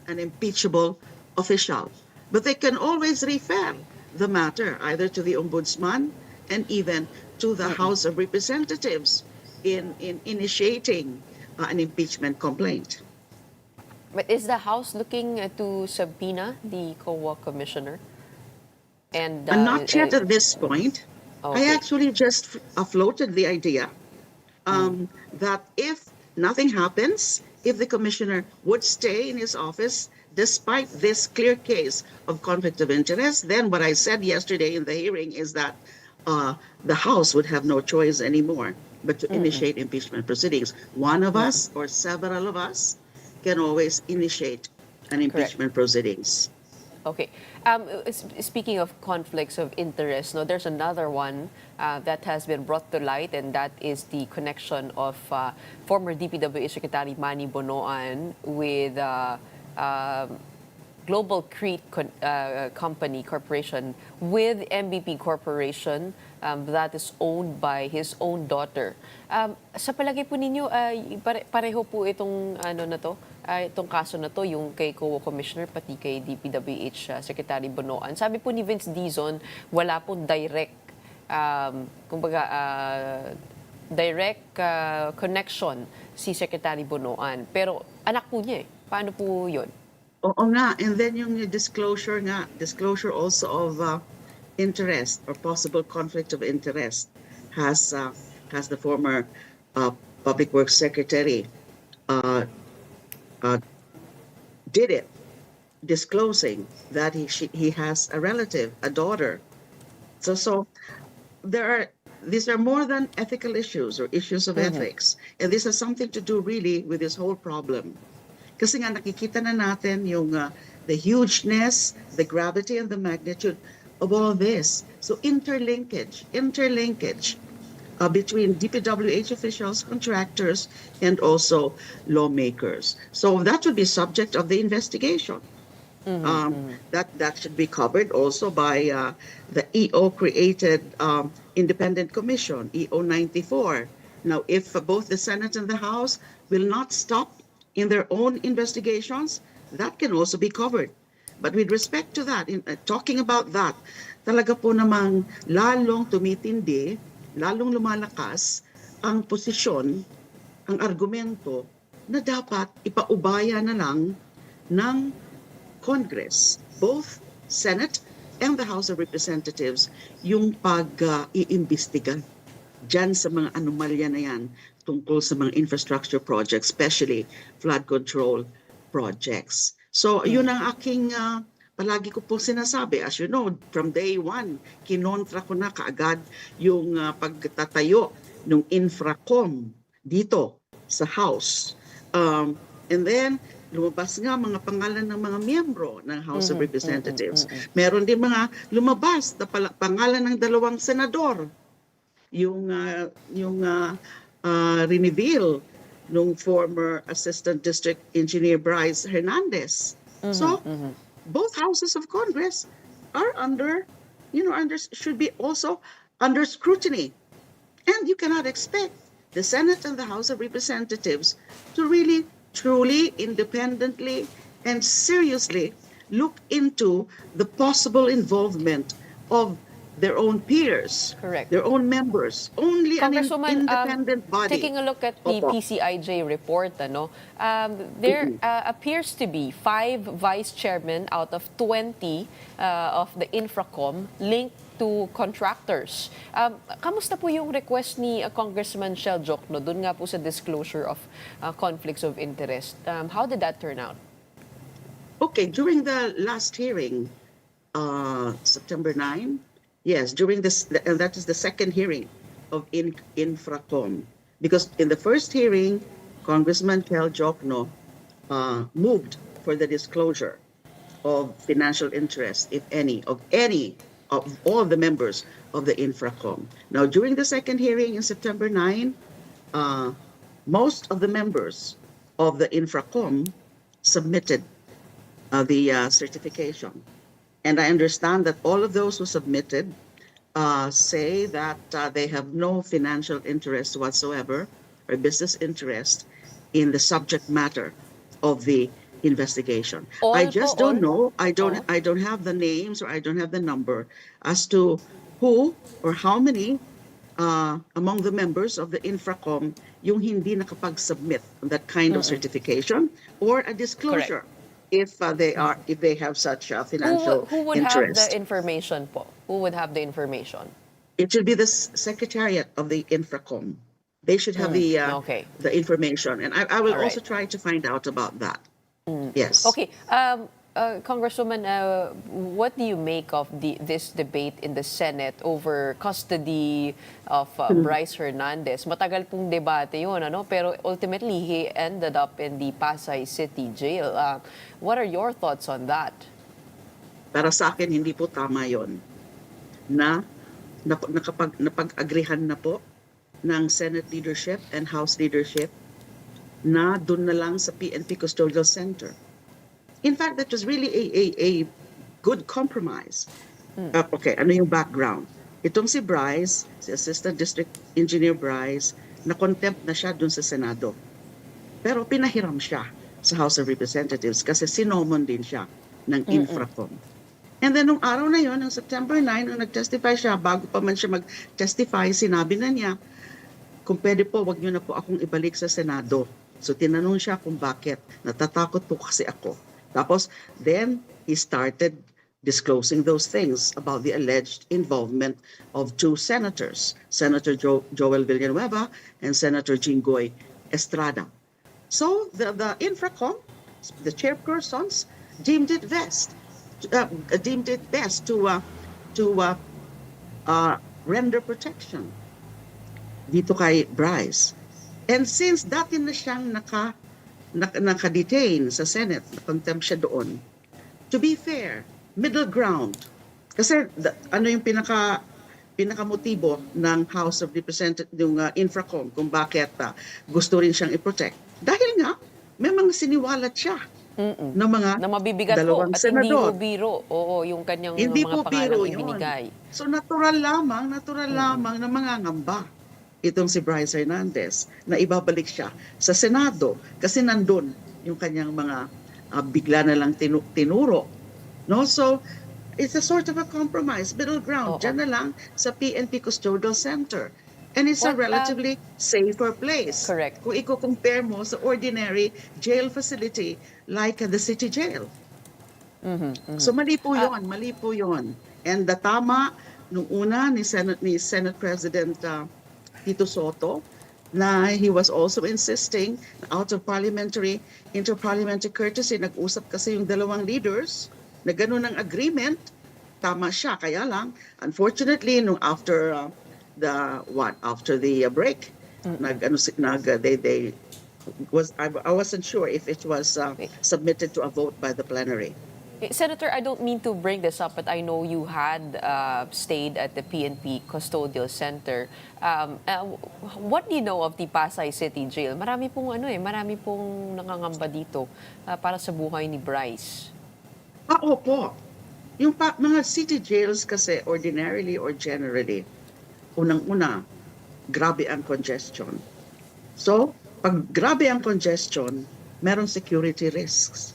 an impeachable official. But they can always refer the matter either to the Ombudsman and even to the House of Representatives in initiating an impeachment complaint. But is the House looking to subpoena the COA commissioner? And not yet at this point. Okay. I actually just floated the idea that if nothing happens, if the commissioner would stay in his office despite this clear case of conflict of interest, then what I said yesterday in the hearing is that the House would have no choice anymore but to initiate impeachment proceedings. One of us or several of us can always initiate an impeachment proceedings. Okay. Speaking of conflicts of interest, no, there's another one that has been brought to light, and that is the connection of former DPWH Secretary Manny Bonoan with Global Crete Company Corporation with MVP Corporation that is owned by his own daughter. Sa palagay po ninyo, pareho po itong itong kaso na to, yung kay COA Commissioner pati kay DPWH Secretary Bonoan. Sabi po ni Vince Dizon, wala pong direct connection si Secretary Bonoan. Pero anak po niya eh. Paano po yun? Oo nga, and then yung disclosure also of interest or possible conflict of interest has the former Public Works Secretary did it, disclosing that he has a relative, a daughter. So these are more than ethical issues or issues of ethics, and this has something to do really with this whole problem. Kasi nga nakikita na natin yung the hugeness, the gravity, and the magnitude of all this. So interlinkage between DPWH officials, contractors, and also lawmakers. So that would be subject of the investigation. That should be covered also by the EO created independent commission, EO 94. Now, if both the Senate and the House will not stop in their own investigations, that can also be covered. But with respect to that, talking about that, talaga po namang lalong tumitindi, lalong lumalakas ang posisyon, ang argumento na dapat ipaubaya na lang ng Congress, both Senate and the House of Representatives, yung pag-iimbestiga dyan sa mga anomalya na yan tungkol sa mga infrastructure projects, especially flood control projects. So, yun ang aking palagi ko po sinasabi. As you know, from day one, kinontra ko na kaagad yung pagtatayo ng infracom dito sa House. And then, lumabas nga mga pangalan ng mga miyembro ng House of Representatives. Meron din mga lumabas na pangalan ng 2 senador. Yung reveal nung former Assistant District Engineer Bryce Hernandez. So, both houses of Congress are should be also under scrutiny. And you cannot expect the Senate and the House of Representatives to really, truly, independently, and seriously look into the possible involvement of their own peers, Correct. their own members. Only an independent body. Taking a look at the PCIJ report, there appears to be 5 vice chairmen out of 20 of the Infracom linked to contractors. Kamusta po yung request ni Congressman Shell Jokno dun nga po sa disclosure of conflicts of interest? How did that turn out? Okay, during the last hearing, September 9, yes, during this, and that is the second hearing of Infracom. Because in the first hearing, Congressman Shell Jokno moved for the disclosure of financial interest, if any, of all the members of the Infracom. Now, during the second hearing in September 9, most of the members of the Infracom submitted the certification. And I understand that all of those who submitted say that they have no financial interest whatsoever or business interest in the subject matter of the investigation. I just don't know. I don't have the names or I don't have the number as to who or how many among the members of the Infracom yung hindi nakapag-submit that kind of certification or a disclosure. If they have such financial who would interest. have the information po? Who would have the information? It should be the secretariat of the Infracom. They should have the information, and I will also try to find out about that. Yes. Okay. Congresswoman, what do you make of this debate in the Senate over custody of Bryce Hernandez? Matagal pong debate yun, pero ultimately he ended up in the Pasay City Jail. What are your thoughts on that? Para sa akin, hindi po tama yon na napag-agrihan na po ng Senate leadership and House leadership na dun na lang sa PNP Custodial Center. In fact, that was really a good compromise. Okay, ano yung background? Itong si Bryce, si Assistant District Engineer Bryce, na-contempt na siya dun sa Senado. Pero pinahiram siya sa House of Representatives kasi sinomon din siya ng Infracom. And then, nung araw na yon, ng September 9, nung nag-testify siya, bago pa man siya mag-testify, sinabi na niya, kung pwede po, wag niyo na po akong ibalik sa Senado. So, tinanong siya kung bakit. Natatakot po kasi ako. Tapos, then, he started disclosing those things about the alleged involvement of 2 senators, Senator Joel Villanueva and Senator Jinggoy Estrada. So, the Infracom, the chairpersons, deemed it best to render protection dito kay Bryce. And since dati na siyang naka-detain sa Senate, na-contempt siya doon, to be fair, middle ground Kasi ano yung pinakamotibo ng House of Representatives, yung Infracom, kung bakit gusto rin siyang i-protect. Dahil nga, may mga siniwalat siya ng mga Na mabibigat po dalawang at hindi ho senador. biro. Oo, yung kanyang Hindi mga po pangalang biro yun. ibinigay. So natural lamang na mangangamba itong si Bryce Hernandez na ibabalik siya sa Senado kasi nandun yung kanyang mga bigla na lang tinuro. No? So, it's a sort of a compromise, middle ground. Oo. Diyan na lang sa PNP Custodial Center. And it's a What, relatively safer place. Correct. Kung i-compare mo sa ordinary jail facility like the city jail. So mali po yun. And tama nung una ni Senate President Tito Soto na he was also insisting out of interparliamentary courtesy, nag-usap kasi yung dalawang leaders na ganun ang agreement, tama siya. Kaya lang, unfortunately, nung after the break, I wasn't sure if it was submitted to a vote by the plenary. Senator, I don't mean to bring this up, but I know you had stayed at the PNP Custodial Center. What do you know of the Pasay City Jail? Marami pong nangangamba dito para sa buhay ni Bryce. Opo. Yung mga city jails kasi ordinarily or generally, unang-una, grabe ang congestion. So, pag grabe ang congestion, merong security risks.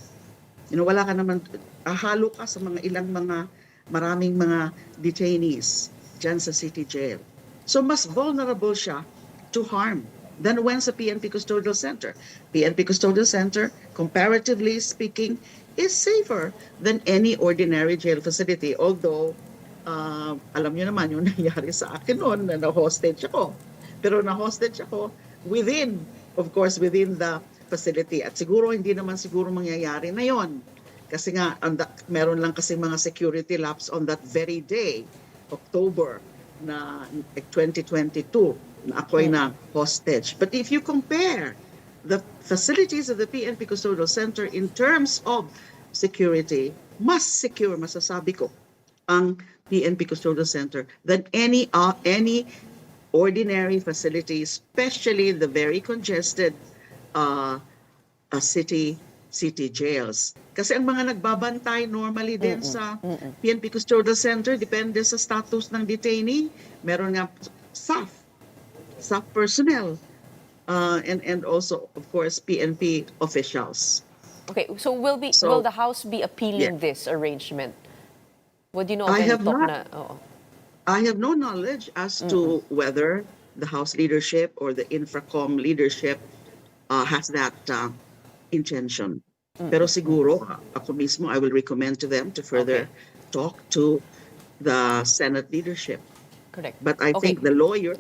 Wala ka naman, halo ka sa maraming mga detainees dyan sa city jail. So, mas vulnerable siya to harm than when sa PNP Custodial Center. PNP Custodial Center, comparatively speaking, is safer than any ordinary jail facility. Although, alam niyo naman yung nangyari sa akin noon na na-hostage ako. Pero na-hostage ako within the facility. At siguro hindi naman mangyayari na yon. Kasi nga, meron lang kasi mga security lapse on that very day, October na 2022, na ako'y na hostage. But if you compare the facilities of the PNP Custodial Center in terms of security, mas secure, masasabi ko, ang PNP Custodial Center than any ordinary facility, especially the very congested city jails. Kasi ang mga nagbabantay normally din sa PNP Custodial Center, depende sa status ng detainee. Meron nga staff personnel, and also, of course, PNP officials. Okay, so will the House be appealing this arrangement? Would you know of any talk na? I have no knowledge as to whether the House leadership or the Infracom leadership has that intention. Pero siguro, ako mismo, I will recommend to them to further talk to the Senate leadership. Correct. But I think the lawyer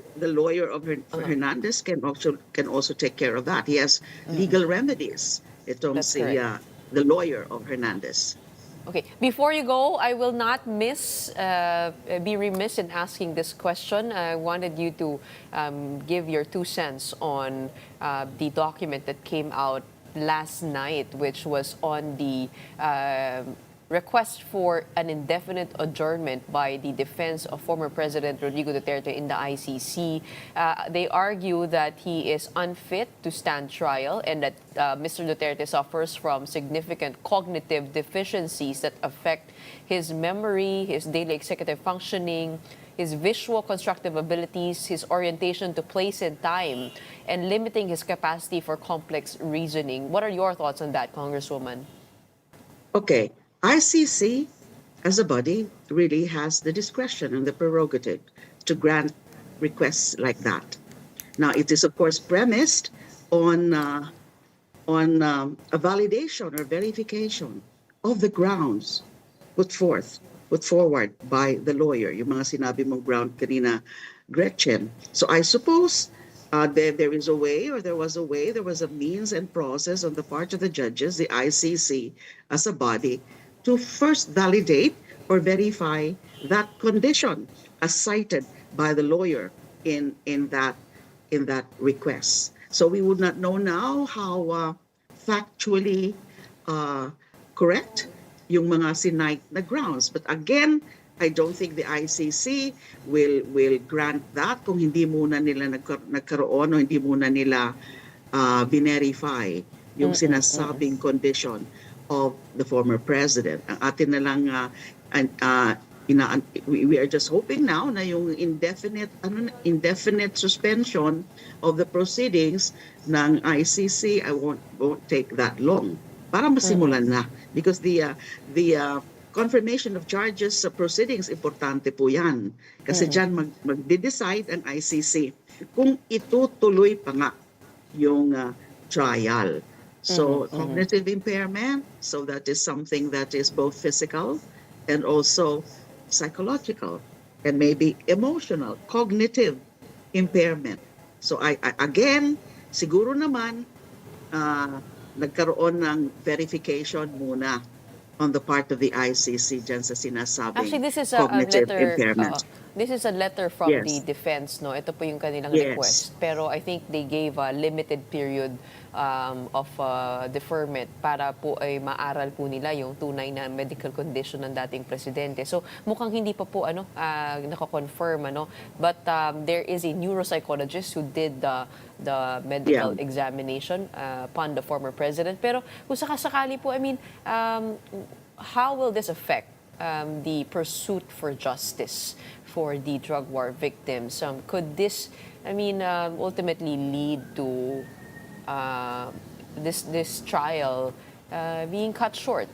of Hernandez can also take care of that. He has legal remedies. Itong the lawyer of Hernandez. Okay, before you go, I will not be remiss in asking this question. I wanted you to give your 2 cents on the document that came out last night, which was on the request for an indefinite adjournment by the defense of former President Rodrigo Duterte in the ICC. They argue that he is unfit to stand trial and that Mr. Duterte suffers from significant cognitive deficiencies that affect his memory, his daily executive functioning, his visual constructive abilities, his orientation to place and time, and limiting his capacity for complex reasoning. What are your thoughts on that, Congresswoman? Okay. ICC, as a body, really has the discretion and the prerogative to grant requests like that. Now, it is, of course, premised on a validation or verification of the grounds put forward by the lawyer. Yung mga sinabi mong ground kanina, Gretchen. So I suppose there is a way, or there was a means and process on the part of the judges, the ICC, as a body, to first validate or verify that condition as cited by the lawyer in that request. So we would not know now how factually correct yung mga sinight na grounds. But again, I don't think the ICC will grant that kung hindi muna nila nagkaroon o hindi muna nila verify yung sinasabing condition of the former president. Ang atin na lang we are just hoping now na yung indefinite suspension of the proceedings ng ICC won't take that long para masimulan na, because the confirmation of charges sa proceedings, importante po yan. Kasi dyan magde-decide ang ICC kung itutuloy pa nga yung trial. So cognitive impairment, so that is something that is both physical and also psychological and maybe emotional, cognitive impairment. So again, siguro naman nagkaroon ng verification muna on the part of the ICC dyan sa sinasabing Actually, this is cognitive a letter. impairment. This is a letter from the defense, no? Ito po yung kanilang request. Pero I think they gave a limited period of deferment para po ay maaral po nila yung tunay na medical condition ng dating presidente. So mukhang hindi pa po nako-confirm, But there is a neuropsychologist who did the medical examination upon the former president. Pero kung sakasakali po, I mean, how will this affect the pursuit for justice for the drug war victims? Could this, ultimately lead to this trial being cut short?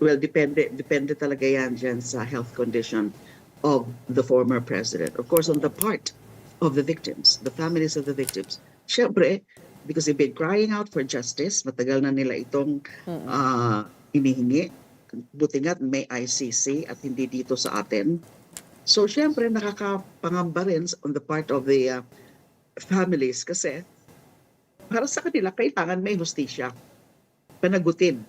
Well, depende talaga yan dyan sa health condition of the former president. Of course, on the part of the victims, the families of the victims. Siyempre, because they've been crying out for justice, matagal na nila itong inihingi. Buti nga't may ICC at hindi dito sa atin. So, siyempre, nakakapangamba rin on the part of the families kasi para sa kanila, kailangan may hustisya. Panagutin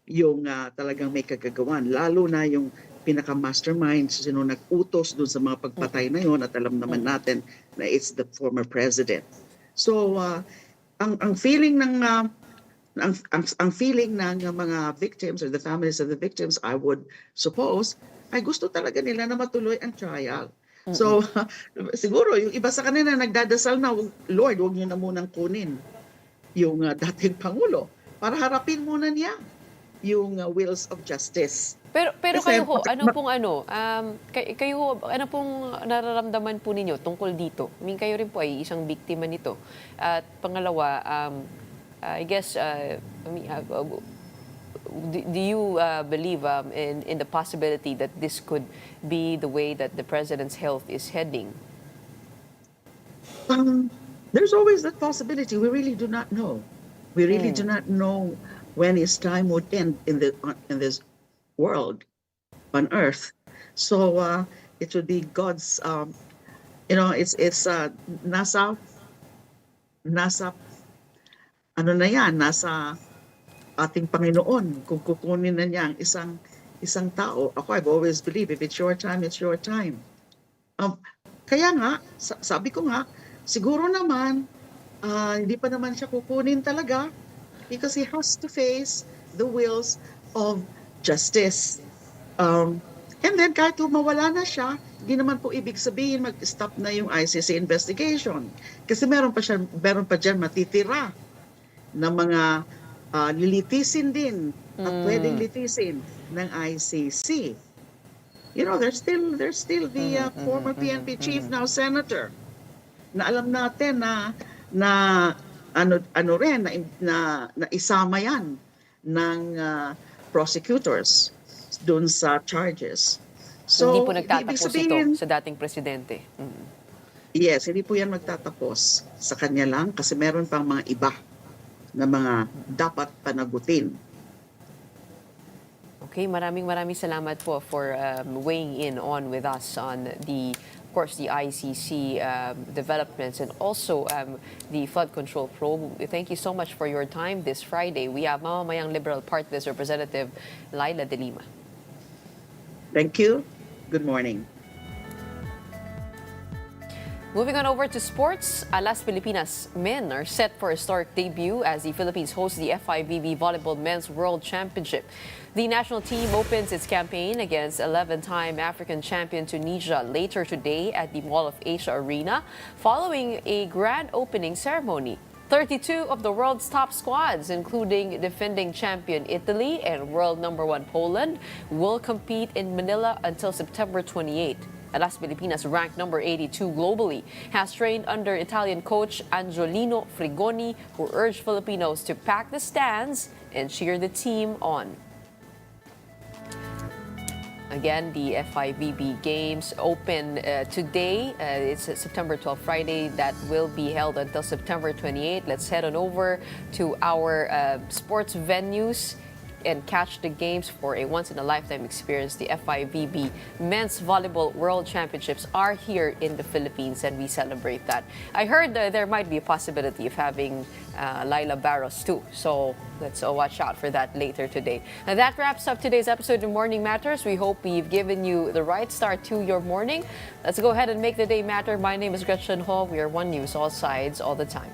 yung talagang may kagagawan. Lalo na yung pinaka-mastermind, sino nag-utos dun sa mga pagpatay na yun at alam naman natin na it's the former president. So, ang feeling ng ang feeling ng mga victims or the families of the victims, I would suppose, ay gusto talaga nila na matuloy ang trial. So, siguro, yung iba sa kanila nagdadasal na, Lord, huwag niyo na munang kunin yung dating Pangulo para harapin muna niya yung wills of justice. Pero Kasi, kayo ho, kayo ho, ano pong nararamdaman po ninyo tungkol dito? I mean, kayo rin po ay isang biktima nito. At pangalawa, I guess, do you believe in the possibility that this could be the way that the president's health is heading? There's always that possibility. We really do not know. We really do not know when his time would end in this world, on Earth. So it would be God's. It's nasa ano na yan, nasa ating Panginoon kung kukunin na niya ang isang tao. Ako, I've always believed, if it's your time, it's your time. Kaya nga, sabi ko nga, siguro naman, hindi pa naman siya kukunin talaga because he has to face the wills of justice. And then kahit mawala na siya, hindi naman po ibig sabihin mag-stop na yung ICC investigation. Kasi meron pa dyan matitira na mga lilitisin din at pwedeng litisin ng ICC. You know, there's still the former PNP chief, now senator, na alam natin na isama yan ng prosecutors doon sa charges. So, hindi po nagtatapos ito sa dating presidente. Yes, hindi po yan magtatapos sa kanya lang kasi meron pang mga iba na mga dapat panagutin. Okay, maraming salamat po for weighing in on with us on the ICC developments and also the flood control probe. Thank you so much for your time this Friday. We have Mamamayang Liberal Party List Representative Laila De Lima. Thank you. Good morning. Moving on over to sports, Las Pilipinas men are set for a historic debut as the Philippines host the FIVB Volleyball Men's World Championship. The national team opens its campaign against 11-time African champion Tunisia later today at the Mall of Asia Arena, following a grand opening ceremony. 32 of the world's top squads, including defending champion Italy and world number 1 Poland, will compete in Manila until September 28. Las Pilipinas, ranked number 82 globally, has trained under Italian coach Angiolino Frigoni, who urged Filipinos to pack the stands and cheer the team on. Again, the FIVB Games open today. It's September 12, Friday. That will be held until September 28. Let's head on over to our sports venues and catch the games for a once-in-a-lifetime experience. The FIVB Men's Volleyball World Championships are here in the Philippines, and we celebrate that. I heard there might be a possibility of having Laila Barros too, so let's watch out for that later today. Now that wraps up today's episode of Morning Matters. We hope we've given you the right start to your morning. Let's go ahead and make the day matter. My name is Gretchen Ho. We are One News, all sides, all the time.